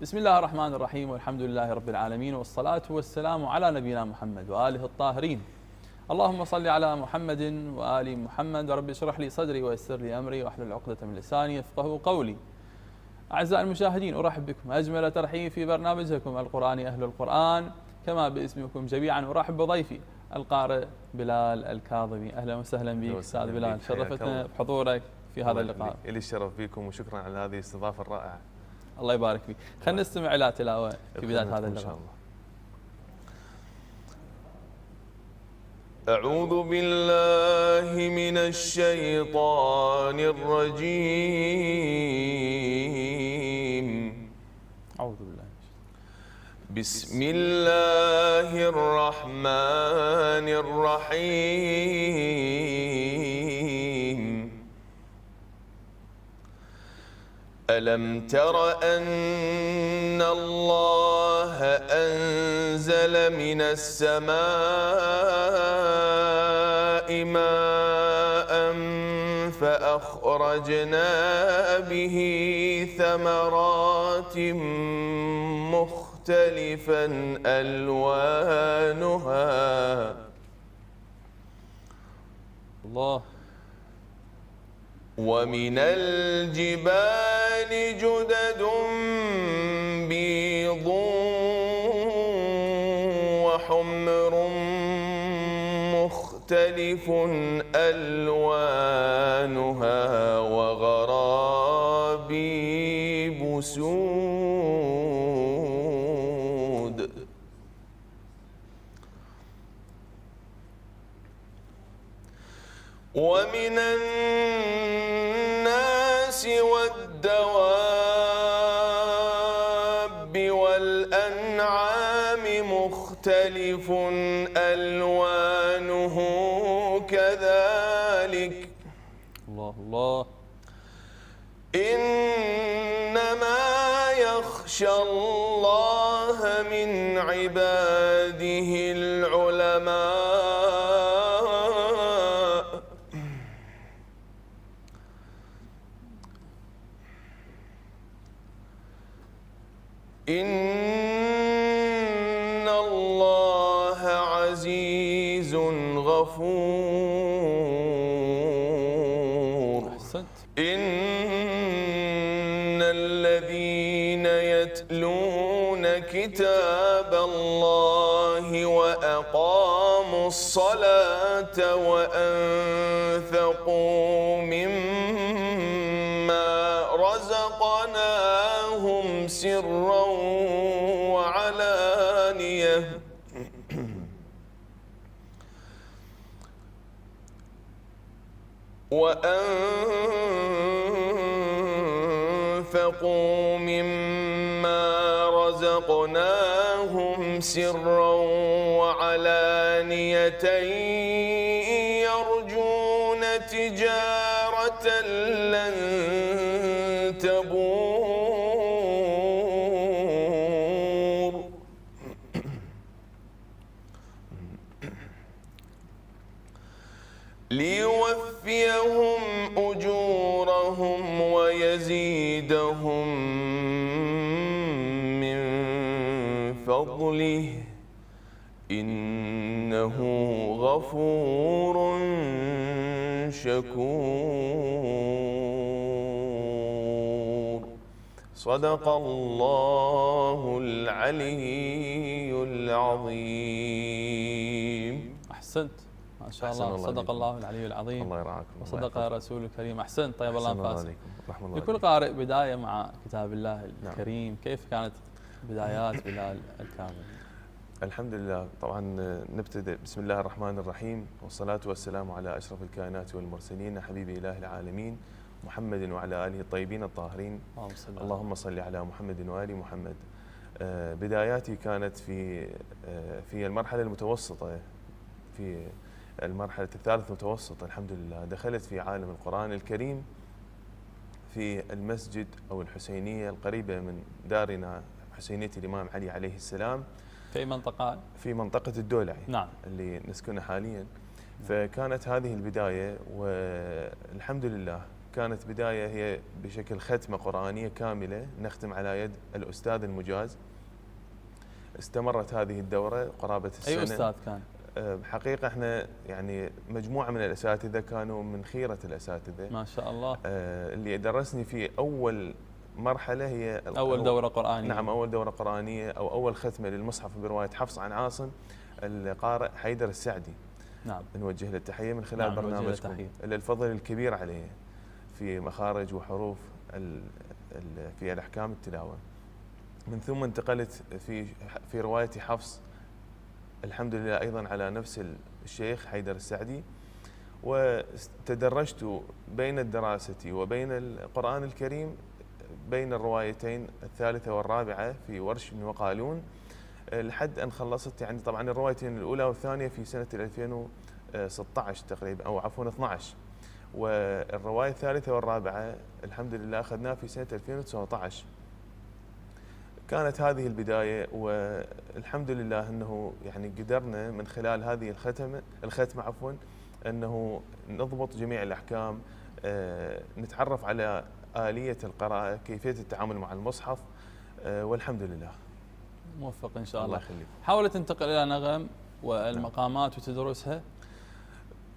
بسم الله الرحمن الرحيم، والحمد لله رب العالمين، والصلاة والسلام على نبينا محمد وآله الطاهرين. اللهم صل على محمد وآل محمد، ورب اشرح لي صدري ويسر لي أمري واحلل عقدة من لساني يفقهوا قولي. أعزائي المشاهدين، أرحب بكم أجمل ترحيب في برنامجكم القرآني أهل القرآن، كما باسمكم جميعا. أرحب بضيفي القارئ بلال الكاظمي. أهلا وسهلا بك أستاذ بلال، شرفتنا بحضورك في هذا اللقاء. لي الشرف بكم وشكرا على هذه الاستضافة الرائعة. الله يبارك فيك. خلينا نستمع إلى تلاوة في بداية هذا اللقاء. أعوذ بالله من الشيطان الرجيم. أعوذ بالله. بسم الله الرحمن الرحيم. ألم تر أن الله أنزل من السماء ماء فأخرجنا به ثمرات مختلفا ألوانها الله. ومن الجبال جدد بيض وحمر مختلف ألوانها وغرابيب سود. ومن الناس والدواب والأنعام مختلف ألوانه كذلك. الله الله. إنما يخشى الله من عباده العلماء. إن الله عزيز غفور. أحسنت. إن الذين يتلون كتاب الله وأقاموا الصلاة وأنفقوا مما رزقناهم سرا وعلانية وأنفقوا مما رزقناهم سرا وعلانية يرجون تجارة لن تبور. ليوفيهم أجورهم ويزيدهم من فضله إنه غفور شكور. صدق الله العلي العظيم. أحسنت ما شاء الله. صدق الله العلي العظيم. الله يرعاكم. وصدق رسول الكريم. أحسنت. طيب الله أنفاسك. عليكم. لكل قارئ بداية مع كتاب الله الكريم. كيف كانت بدايات بلال الكاظمي؟ الحمد لله. طبعا نبتدئ بسم الله الرحمن الرحيم، والصلاة والسلام على أشرف الكائنات والمرسلين حبيب إله العالمين محمد وعلى آله الطيبين الطاهرين. اللهم صل على محمد وآل محمد. بداياتي كانت في المرحلة المتوسطة، في المرحلة الثالثة متوسط. الحمد لله دخلت في عالم القرآن الكريم في المسجد أو الحسينية القريبة من دارنا، حسينية الإمام علي عليه السلام. في منطقة؟ في منطقة الدولعي. نعم. اللي نسكنها حاليا. فكانت هذه البداية، والحمد لله كانت بداية هي بشكل ختمة قرآنية كاملة نختم على يد الأستاذ المجاز. استمرت هذه الدورة قرابة السنة. أي أستاذ كان؟ بحقيقة احنا يعني مجموعة من الأساتذة كانوا من خيرة الأساتذة ما شاء الله. اللي درسني في أول مرحلة هي أول دورة قرآنية. نعم، أول دورة قرآنية أو أول ختمة للمصحف برواية حفص عن عاصم، القارئ حيدر السعدي. نعم. نوجه له التحية من خلال برنامجكم، الفضل الكبير عليه في مخارج وحروف في الأحكام التلاوة. من ثم انتقلت في رواية حفص الحمد لله أيضا على نفس الشيخ حيدر السعدي، وتدرجت بين الدراسة وبين القرآن الكريم بين الروايتين الثالثة والرابعة في ورش بن وقالون، لحد أن خلصت يعني طبعا الروايتين الأولى والثانية في سنة 2016 تقريبا، أو عفوا 12، والرواية الثالثة والرابعة الحمد لله أخذناها في سنة 2019. كانت هذه البداية، والحمد لله أنه يعني قدرنا من خلال هذه الختمة عفوا أنه نضبط جميع الأحكام، نتعرف على آلية القراءة، كيفية التعامل مع المصحف، والحمد لله موفق إن شاء الله. الله يخليك. حاولت تنتقل إلى نغم والمقامات وتدرسها؟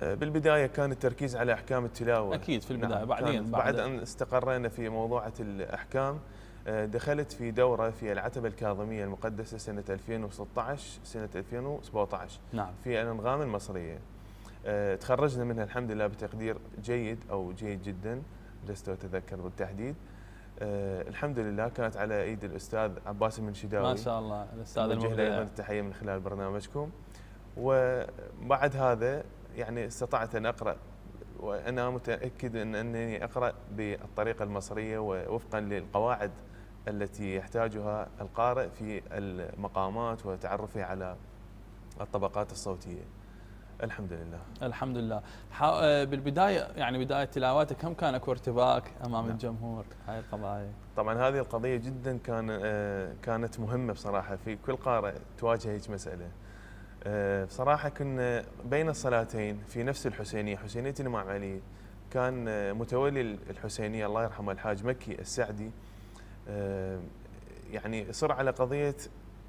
بالبداية كان التركيز على أحكام التلاوة أكيد في البداية. نعم. بعدين بعد أن استقرينا في موضوعة الأحكام دخلت في دورة في العتبة الكاظمية المقدسة سنة 2016 سنة 2017 نعم. في الأنغام المصرية. تخرجنا منها الحمد لله بتقدير جيد أو جيد جدا، لست أتذكر بالتحديد. الحمد لله كانت على ايد الاستاذ عباس المنشداوي ما شاء الله، الاستاذ المبدع، ايضا التحيه من خلال برنامجكم. وبعد هذا يعني استطعت ان اقرا، وانا متاكد انني اقرا بالطريقه المصريه ووفقا للقواعد التي يحتاجها القارئ في المقامات وتعرفه على الطبقات الصوتيه. الحمد لله. الحمد لله. بالبدايه يعني بدايه تلاواتك كم كان اكو ارتباك امام الجمهور هاي القضايا؟ طبعا هذه القضيه جدا كانت مهمه بصراحه، في كل قارئ تواجه هيك مساله. بصراحه كنا بين الصلاتين في نفس الحسينيه، حسينيه الامام علي، كان متولي الحسينيه الله يرحمه الحاج مكي السعدي يعني يصر على قضيه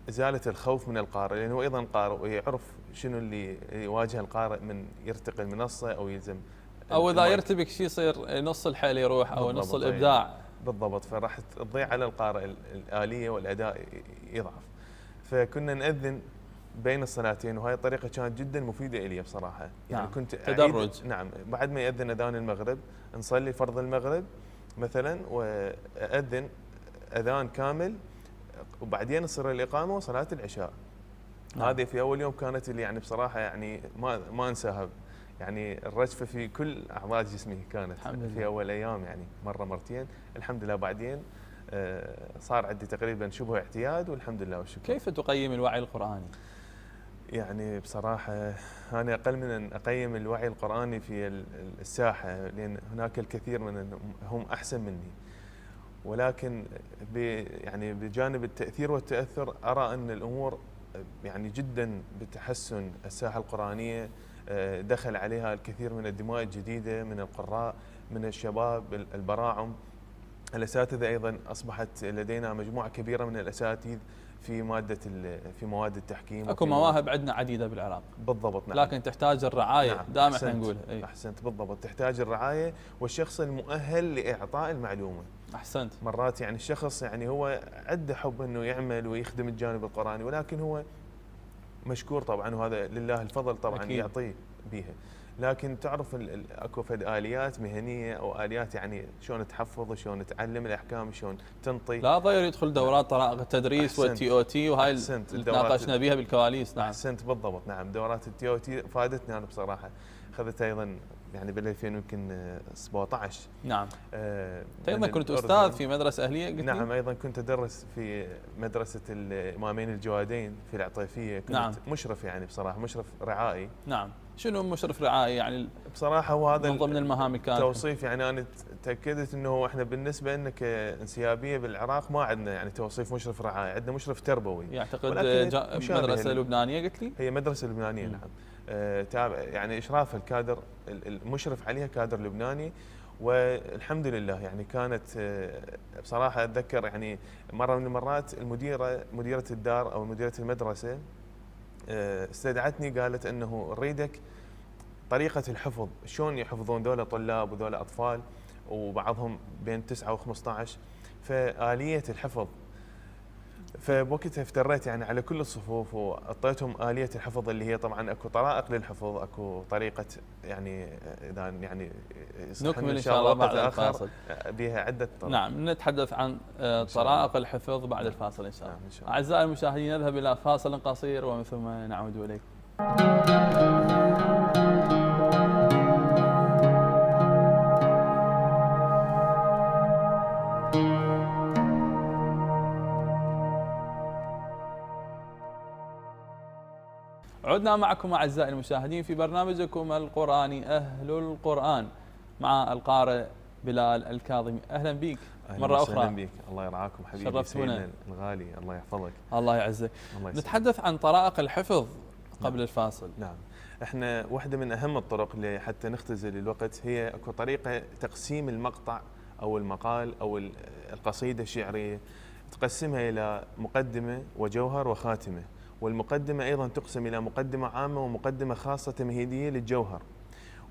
ازاله الخوف من القارئ، لانه هو ايضا قارئ ويعرف شنو اللي يواجه القارئ من يرتقي المنصه او يلزم، او اذا يرتبك شيء يصير نص الحيل يروح او نص الابداع. بالضبط، فراح تضيع على القارئ الاليه والاداء يضعف. فكنا ناذن بين الصلاتين، وهاي الطريقه كانت جدا مفيده لي بصراحه. يعني نعم. كنت تدرج. نعم، بعد ما ياذن اذان المغرب نصلي فرض المغرب مثلا، واذن اذان كامل، وبعدين تصير الإقامة وصلاة العشاء. نعم. هذه في أول يوم كانت اللي يعني بصراحة يعني ما أنساها، يعني الرجفة في كل أعضاء جسمي كانت في أول أيام، يعني مرة مرتين. الحمد لله بعدين صار عندي تقريبا شبه اعتياد، والحمد لله والشكر. كيف تقيم الوعي القرآني؟ يعني بصراحة أنا أقل من أن أقيم الوعي القرآني في الساحة، لأن هناك الكثير من هم أحسن مني، ولكن يعني بجانب التأثير والتأثر أرى أن الأمور يعني جدا بتحسن. الساحة القرآنية دخل عليها الكثير من الدماء الجديدة، من القراء، من الشباب البراعم. الأساتذة أيضا أصبحت لدينا مجموعة كبيرة من الأساتذة في مواد التحكيم. اكو مواهب عندنا عديدة بالعراق. بالضبط نعم. لكن تحتاج الرعاية. نعم. دائما احنا نقولها. أحسنت بالضبط، تحتاج الرعاية والشخص المؤهل لإعطاء المعلومة. أحسنت. مرات يعني الشخص يعني هو عنده حب انه يعمل ويخدم الجانب القرآني، ولكن هو مشكور طبعا، وهذا لله الفضل طبعا أكيد. يعطيه بيها، لكن تعرف اكو فد اليات مهنيه او اليات يعني شلون تحفظ وشلون تعلم الاحكام، شلون تنطي. لا ضير يدخل دورات طرائق التدريس والتي او تي، وهاي اللي تناقشنا بها بالكواليس. نعم احسنت بالضبط. نعم دورات التي او تي فادتني انا بصراحه، اخذتها ايضا يعني بال 2000 يمكن 17. نعم. ايضا كنت استاذ في مدرسه اهليه قلت نعم لي؟ ايضا كنت ادرس في مدرسه الامامين الجوادين في العطيفيه، كنت نعم. مشرف يعني بصراحه، مشرف رعائي. نعم. شنو مشرف رعائي يعني؟ بصراحه هو هذا من ضمن المهام كانت توصيف، يعني انا تاكدت انه احنا بالنسبه لنا كانسيابيه بالعراق ما عندنا يعني توصيف مشرف رعايه، عندنا مشرف تربوي. يعتقد مدرسه لبنانيه قلت لي؟ هي مدرسه لبنانيه نعم. تابع يعني اشراف الكادر المشرف عليها كادر لبناني، والحمد لله يعني كانت بصراحة أتذكر يعني مرة من المرات مديرة الدار أو مديرة المدرسة استدعتني، قالت أنه نريدك طريقة الحفظ، شلون يحفظون ذولا طلاب وذولا أطفال وبعضهم بين 9 و15، فآلية الحفظ. فبوقتها افتريت يعني على كل الصفوف واعطيتهم آلية الحفظ اللي هي طبعا اكو طرائق للحفظ، اكو طريقة يعني اذا يعني نكمل ان شاء الله بعد الفاصل بها عدة طرق. نعم نتحدث عن طرائق الحفظ بعد الفاصل ان شاء الله. نعم إن شاء الله. اعزائي المشاهدين نذهب الى فاصل قصير ومن ثم نعود اليكم. عدنا معكم أعزائي المشاهدين في برنامجكم القرآني أهل القرآن مع القارئ بلال الكاظمي. أهلا بك مرة أخرى. أهلا بك، الله يرعاكم حبيبي سيدنا الغالي، الله يحفظك. الله يعزك. نتحدث عن طرائق الحفظ قبل الفاصل. نعم، احنا واحدة من أهم الطرق اللي حتى نختزل الوقت هي اكو طريقة تقسيم المقطع أو المقال أو القصيدة الشعرية، تقسمها إلى مقدمة وجوهر وخاتمة، والمقدمة أيضا تقسم إلى مقدمة عامة ومقدمة خاصة تمهيدية للجوهر،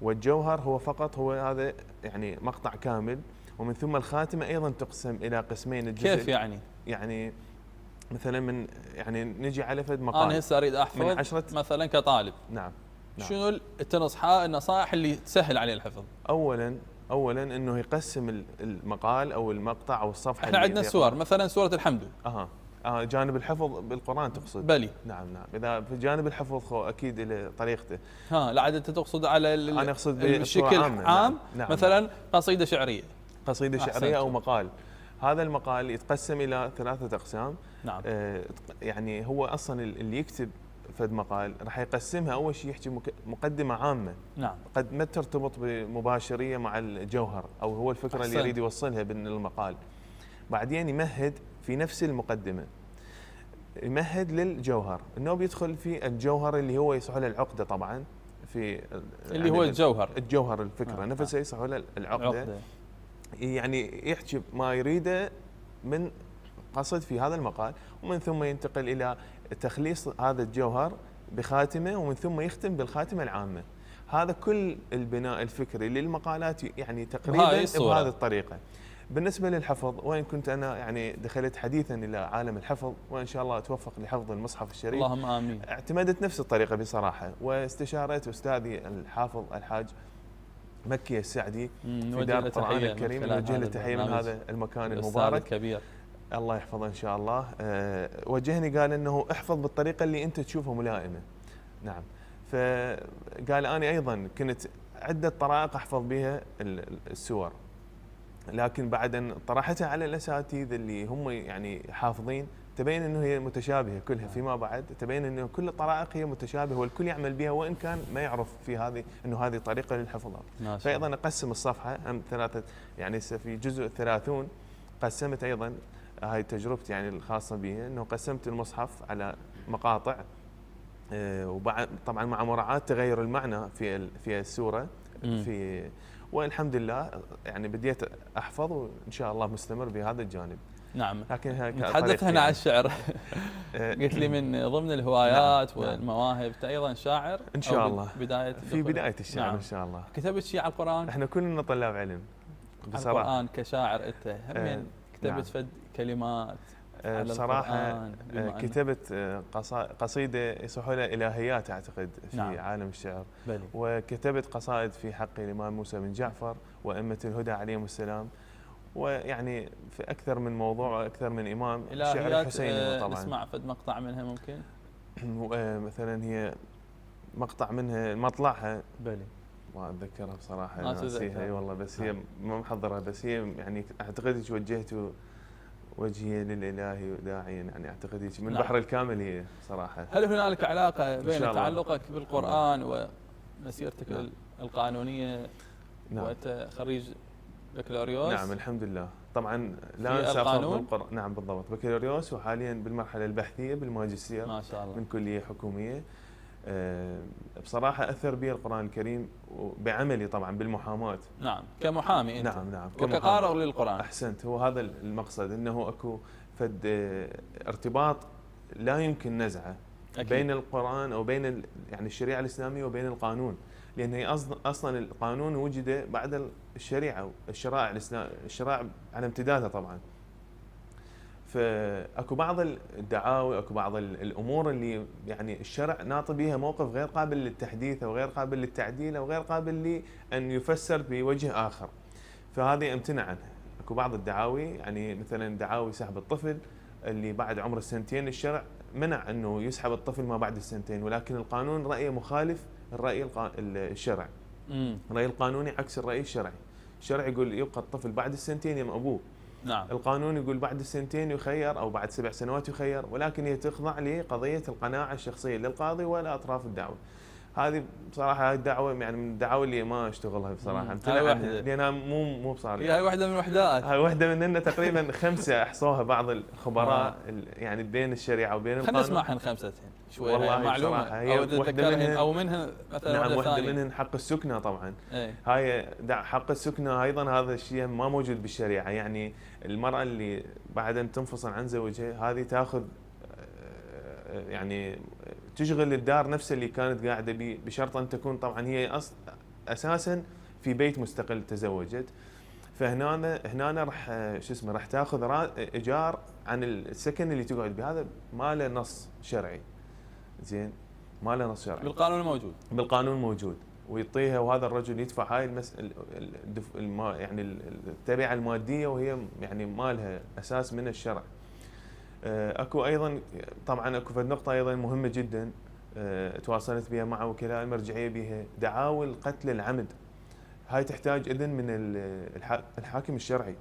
والجوهر هو فقط هو هذا يعني مقطع كامل، ومن ثم الخاتمة أيضا تقسم إلى قسمين. الجزء كيف يعني؟ يعني مثلا من يعني نجي على فد مقال، أنا هسه أريد أحفظ مثلا كطالب. نعم. شنو النصائح اللي تسهل عليه الحفظ؟ اولا انه يقسم المقال او المقطع او الصفحه. احنا عندنا سور، مثلا سوره الحمد. جانب الحفظ بالقران تقصد؟ بلي. نعم. اذا في جانب الحفظ اكيد له طريقته. لا عاد انت تقصد على انا اقصد بشكل عام. نعم. مثلا قصيده شعريه. قصيده شعريه او مقال. هذا المقال يتقسم الى 3 اقسام. نعم. يعني هو اصلا اللي يكتب فد مقال راح يقسمها، اول شيء يحكي مقدمه عامه. نعم. قد ما ترتبط بمباشريه مع الجوهر او هو الفكره اللي يريد يوصلها بالمقال. بعدين يمهد في نفس المقدمه، يمهد للجوهر، انه بيدخل في الجوهر اللي هو يصح له العقده طبعا، في اللي هو الجوهر الفكره نفسها يصح له العقده. يعني يحكي ما يريده من قصد في هذا المقال، ومن ثم ينتقل الى تخليص هذا الجوهر بخاتمه، ومن ثم يختم بالخاتمه العامه. هذا كل البناء الفكري للمقالات يعني تقريبا بهذه الطريقه. بالنسبه للحفظ، وين كنت انا يعني دخلت حديثا الى عالم الحفظ، وان شاء الله اتوفق لحفظ المصحف الشريف. اللهم امين. اعتمدت نفس الطريقه بصراحه، واستشارت استاذي الحافظ الحاج مكي السعدي في دار القرآن الكريم، نوجه له تحيه من هذا المكان المبارك الكبير، الله يحفظه ان شاء الله. وجهني قال انه احفظ بالطريقه اللي انت تشوفها ملائمه. نعم. فقال انا ايضا كنت عده طرائق احفظ بها السور، لكن بعد ان طرحتها على الاساتذه اللي هم يعني حافظين تبين انه هي متشابهه كلها. فيما بعد تبين انه كل الطرائق هي متشابهه والكل يعمل بها، وان كان ما يعرف في هذه انه هذه طريقه للحفظ. فايضا اقسم الصفحه هم 3 يعني في جزء 30 قسمت ايضا، هاي تجربتي يعني الخاصه بها، انه قسمت المصحف على مقاطع، وبعد طبعا مع مراعاه تغير المعنى في السوره في، والحمد لله يعني بديت احفظ وان شاء الله مستمر بهذا الجانب. نعم. لكن نتحدث هنا عن الشعر. قلت لي من ضمن الهوايات والمواهب ايضا شاعر ان شاء الله. في بدايه الشعر. نعم. ان شاء الله. كتبت شيء على القران؟ احنا كلنا طلاب علم بصراحه. القران كشاعر انت همين كتبت فد كلمات بصراحه كتبت قصيده يصح لها الهيات اعتقد في عالم الشعر. بلي. وكتبت قصائد في حق الامام موسى بن جعفر وائمه الهدى عليهم السلام، ويعني في اكثر من موضوع واكثر من امام. الشعر الحسيني طبعا. نسمع فد مقطع منها ممكن؟ مثلا هي مقطع منها مطلعها. بلي. ما اتذكرها بصراحه، ناسيها. اي والله، بس هي ما محضرها، بس هي يعني اعتقد وجهت وجهي للاله داعيا، يعني اعتقد من البحر الكامل هي صراحه. هل هنالك علاقه بين تعلقك بالقران ومسيرتك القانونيه؟ وانت خريج بكالوريوس؟ نعم الحمد لله. طبعا لا انسى القانون. نعم بالضبط، بكالوريوس، وحاليا بالمرحله البحثيه بالماجستير. ما شاء الله. من كليه حكوميه. بصراحة أثر بي القرآن الكريم بعملي طبعا بالمحاماة. نعم كمحامي أنت. نعم وكقارئ للقرآن. أحسنت، هو هذا المقصد، أنه أكو فد ارتباط لا يمكن نزعه أكيد. بين القرآن أو بين يعني الشريعة الإسلامية وبين القانون، لأن هي أصلا القانون وجد بعد الشريعة، الشرائع على امتدادها طبعا. فاكو بعض الدعاوى، اكو بعض الامور اللي يعني الشرع ناطي بها موقف غير قابل للتحديث او غير قابل للتعديل او غير قابل لان يفسر بوجه اخر، فهذه امتنع عنها. اكو بعض الدعاوي يعني مثلا دعاوي سحب الطفل اللي بعد عمر السنتين، الشرع منع انه يسحب الطفل ما بعد السنتين، ولكن القانون رايه مخالف الراي الشرعي. الراي القانوني عكس الراي الشرعي. الشرع يقول يبقى الطفل بعد السنتين يم ابوه. نعم. القانون يقول بعد السنتين يخير او بعد 7 سنوات يخير، ولكن هي تخضع لقضيه القناعه الشخصيه للقاضي ولا اطراف الدعوه. هذه بصراحه هاي الدعوه يعني من الدعاوى اللي ما اشتغلها بصراحه، لانها مو بصاريه. هاي واحده من الوحدات. هاي واحده مننا تقريبا 5 احصوها بعض الخبراء يعني بين الشريعه وبين القانون. خلينا نسمعها 5 شوي والله معلومه هي او منها مثلا نعم واحده ثانيه. منها حق السكنه طبعا. ايه. هاي حق السكنه ايضا هذا الشيء ما موجود بالشريعه، يعني المراه اللي بعد ان تنفصل عن زوجها هذه تاخذ يعني تشغل الدار نفسها اللي كانت قاعده بشرط ان تكون طبعا هي اساسا في بيت مستقل تزوجت. فهنا راح راح تاخذ ايجار عن السكن اللي تقعد به، هذا ما له نص شرعي. زين، ما له نص شرعي. بالقانون موجود ويعطيها، وهذا الرجل يدفع هاي يعني التبعه الماديه، وهي يعني ما لها اساس من الشرع. اكو ايضا طبعا اكو نقطه ايضا مهمه جدا تواصلت بها مع وكلاء المرجعيه بها، دعاوى القتل العمد. هاي تحتاج اذن من الحاكم الشرعي.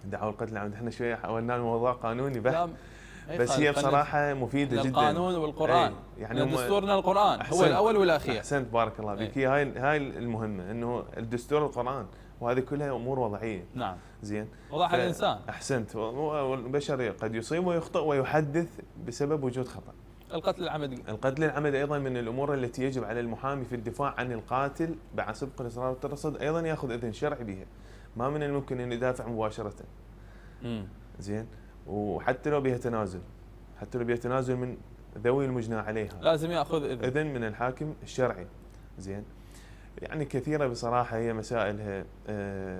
دعاوى القتل العمد احنا شويه حاولنا الموضوع قانوني بحت، بس هي بصراحه مفيده جدا. القانون والقران يعني دستورنا القران هو الاول والاخير. احسنت بارك الله فيك. هاي المهمه، انه الدستور القران، وهذه كلها امور وضعيه. نعم. زين، وضعها الانسان. احسنت. والبشر قد يصيب ويخطئ ويحدث بسبب وجود خطا. القتل العمد ايضا من الامور التي يجب على المحامي في الدفاع عن القاتل بعد سبق الاصرار والترصد ايضا ياخذ اذن شرعي بها، ما من الممكن ان يدافع مباشره. زين، وحتى لو بها تنازل، من ذوي المجنى عليها لازم ياخذ اذن من الحاكم الشرعي. زين، يعني كثيره بصراحه هي مسائلها.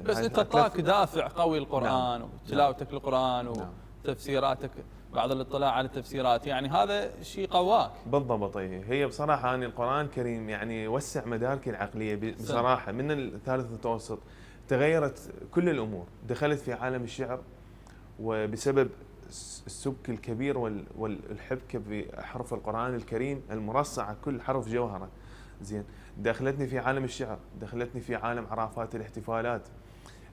بس انت طاق دافع قوي القران. نعم. وتلاوتك للقران. نعم. وتفسيراتك، بعض الاطلاع على التفسيرات، يعني هذا شيء قواك. بالضبط. هي بصراحه أن القران الكريم يعني وسع مداركي العقليه بصراحه. من الثالث المتوسط تغيرت كل الامور، دخلت في عالم الشعر، وبسبب السبك الكبير والحبكه بحرف القران الكريم المرصعه، كل حرف جوهره. زين، دخلتني في عالم الشعر، دخلتني في عالم عرافات الاحتفالات.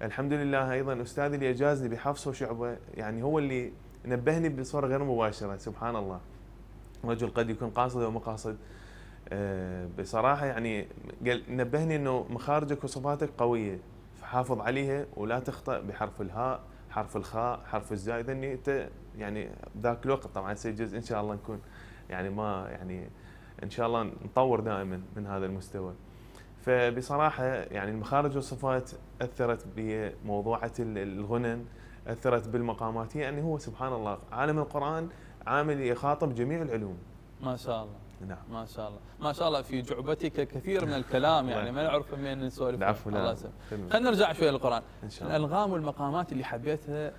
الحمد لله ايضا استاذي اللي اجازني بحفص وشعبه يعني هو اللي نبهني بصوره غير مباشره. سبحان الله، رجل قد يكون قاصد او مقاصد. بصراحه يعني نبهني انه مخارجك وصفاتك قويه، فحافظ عليها ولا تخطئ بحرف الهاء، حرف الخاء، حرف الزاء. اذا انت يعني ذاك الوقت طبعا سيجوز ان شاء الله نكون يعني ما يعني ان شاء الله نطور دائما من هذا المستوى. فبصراحه يعني المخارج والصفات اثرت بموضوعه الغنن، اثرت بالمقامات. يعني هو سبحان الله عالم القران عامل يخاطب جميع العلوم. ما شاء الله. نعم. ما شاء الله، ما شاء الله. في جعبتك كثير من الكلام، يعني ما نعرف من نسولف. العفو. خلينا نرجع شوي للقران. ان شاء الله. الالغام والمقامات اللي حبيتها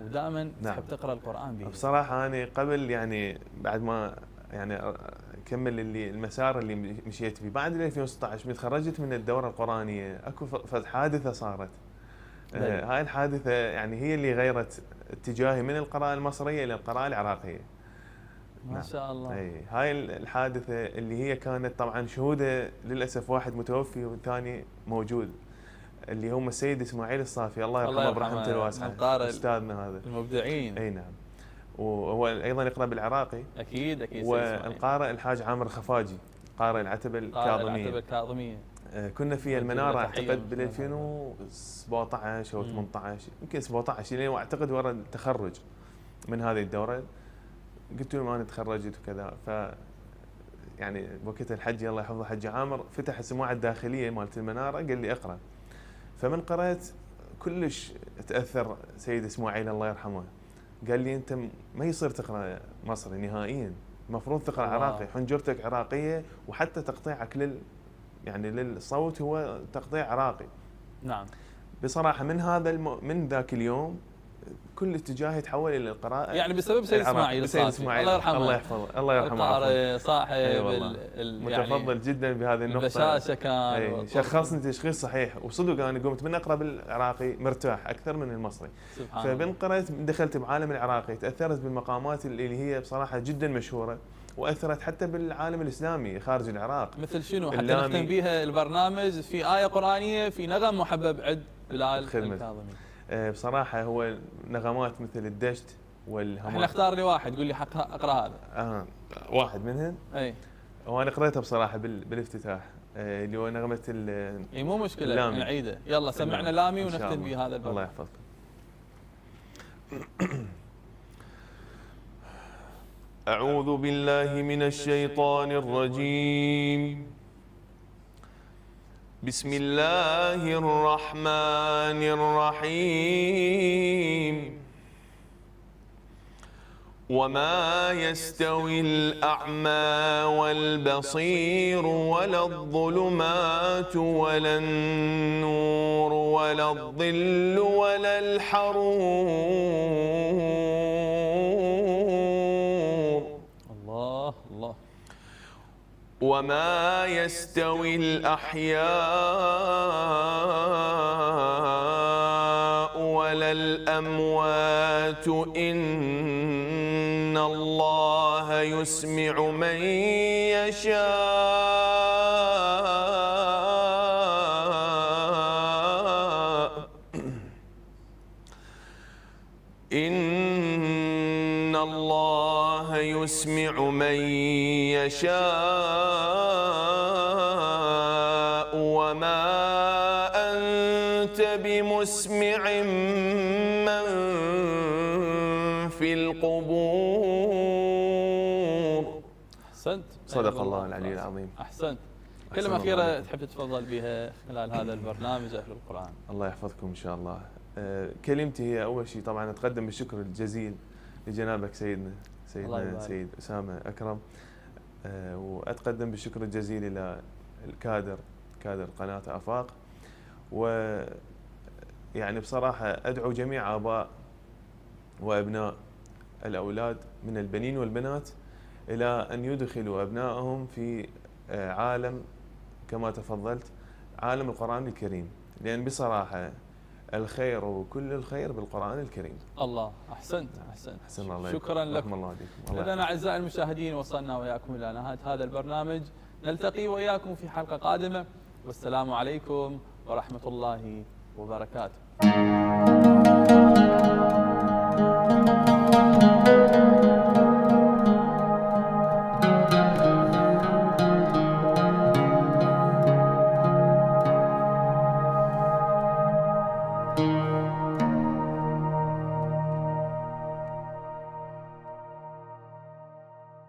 ودائما تحب تقرا القران بيه. بصراحه انا قبل يعني بعد ما يعني اكمل المسار اللي مشيت فيه بعد 2016 من تخرجت من الدوره القرانيه، اكو حادثه صارت. هاي الحادثه يعني هي اللي غيرت اتجاهي من القراءه المصريه الى القراءه العراقيه. ما شاء الله. هاي الحادثه اللي هي كانت طبعا شهوده للاسف واحد متوفي والثاني موجود، اللي هم السيد اسماعيل الصافي الله يرحمه برحمته الواسعه، استاذنا هذا المبدعين. اي نعم. وهو ايضا يقرا بالعراقي. اكيد. والقارئ الحاج عامر الخفاجي، قارئ العتبه الكاظميه. كنا في المناره اعتقد بال 2017 او 18 يمكن 17 لين واعتقد ورا التخرج من هذه الدوره. قلت لهم انا تخرجت وكذا، ف يعني وقت الحج الله يحفظه حج عامر فتح السماعه الداخليه مالت المناره قال لي اقرا. فمن قرأت كلش تاثر سيد اسماعيل الله يرحمه، قال لي انت ما يصير تقرا مصري نهائيا، المفروض تقرا عراقي، حنجرتك عراقيه وحتى تقطيعك يعني للصوت هو تقطيع عراقي. نعم. بصراحه من ذاك اليوم كل اتجاهي تحول الى القراءه، يعني بسبب سيد اسماعيل الله يرحمه. الله يحفظه الله يرحمه. القارئ صاحب متفضل يعني جدا بهذه النقطه. البشاشه كان شخصني تشخيص صحيح، وصدق انا قمت من اقرا بالعراقي مرتاح اكثر من المصري. فبنقرأت دخلت بعالم العراقي، تاثرت بالمقامات اللي هي بصراحه جدا مشهوره، واثرت حتى بالعالم الاسلامي خارج العراق. مثل شنو حتى نختم بها البرنامج في ايه قرانيه في نغم محبب عند بلال الكاظمي؟ بصراحه هو نغمات مثل الدشت والهمام. احنا اختار لي واحد، قول لي حق اقرا هذا. واحد منهم. اي وانا قريتها بصراحه بالافتتاح، اللي هو نغمه اي مو مشكله نعيده. يلا سمعنا لامي ونختم به هذا البرنامج. الله يحفظك. أعوذ بالله من الشيطان الرجيم. بسم الله الرحمن الرحيم. وما يستوي الأعمى والبصير ولا الظلمات ولا النور ولا الظل ولا الحرور. الله الله. وما يستوي الأحياء ولا الأموات إن الله يسمع من يشاء. إن الله يسمع من يشاء وما أنت بمسمع من في القبور. أحسنت. صدق الله العلي العظيم. أحسنت. كلمة أخيرة تحب تتفضل بها خلال هذا البرنامج أهل القرآن؟ الله يحفظكم إن شاء الله. كلمتي هي أول شيء طبعا أتقدم بالشكر الجزيل لجنابك سيد أسامة أكرم، وأتقدم بالشكر الجزيل إلى كادر قناة آفاق. ويعني بصراحة أدعو جميع آباء وأبناء الأولاد من البنين والبنات إلى أن يدخلوا أبنائهم في عالم كما تفضلت عالم القرآن الكريم، لأن بصراحة الخير وكل الخير بالقرآن الكريم. الله. أحسنت. أحسن الله. شكرا لك. الله إذن أعزائي المشاهدين وصلنا وياكم إلى نهاية هذا البرنامج، نلتقي وياكم في حلقة قادمة، والسلام عليكم ورحمة الله وبركاته.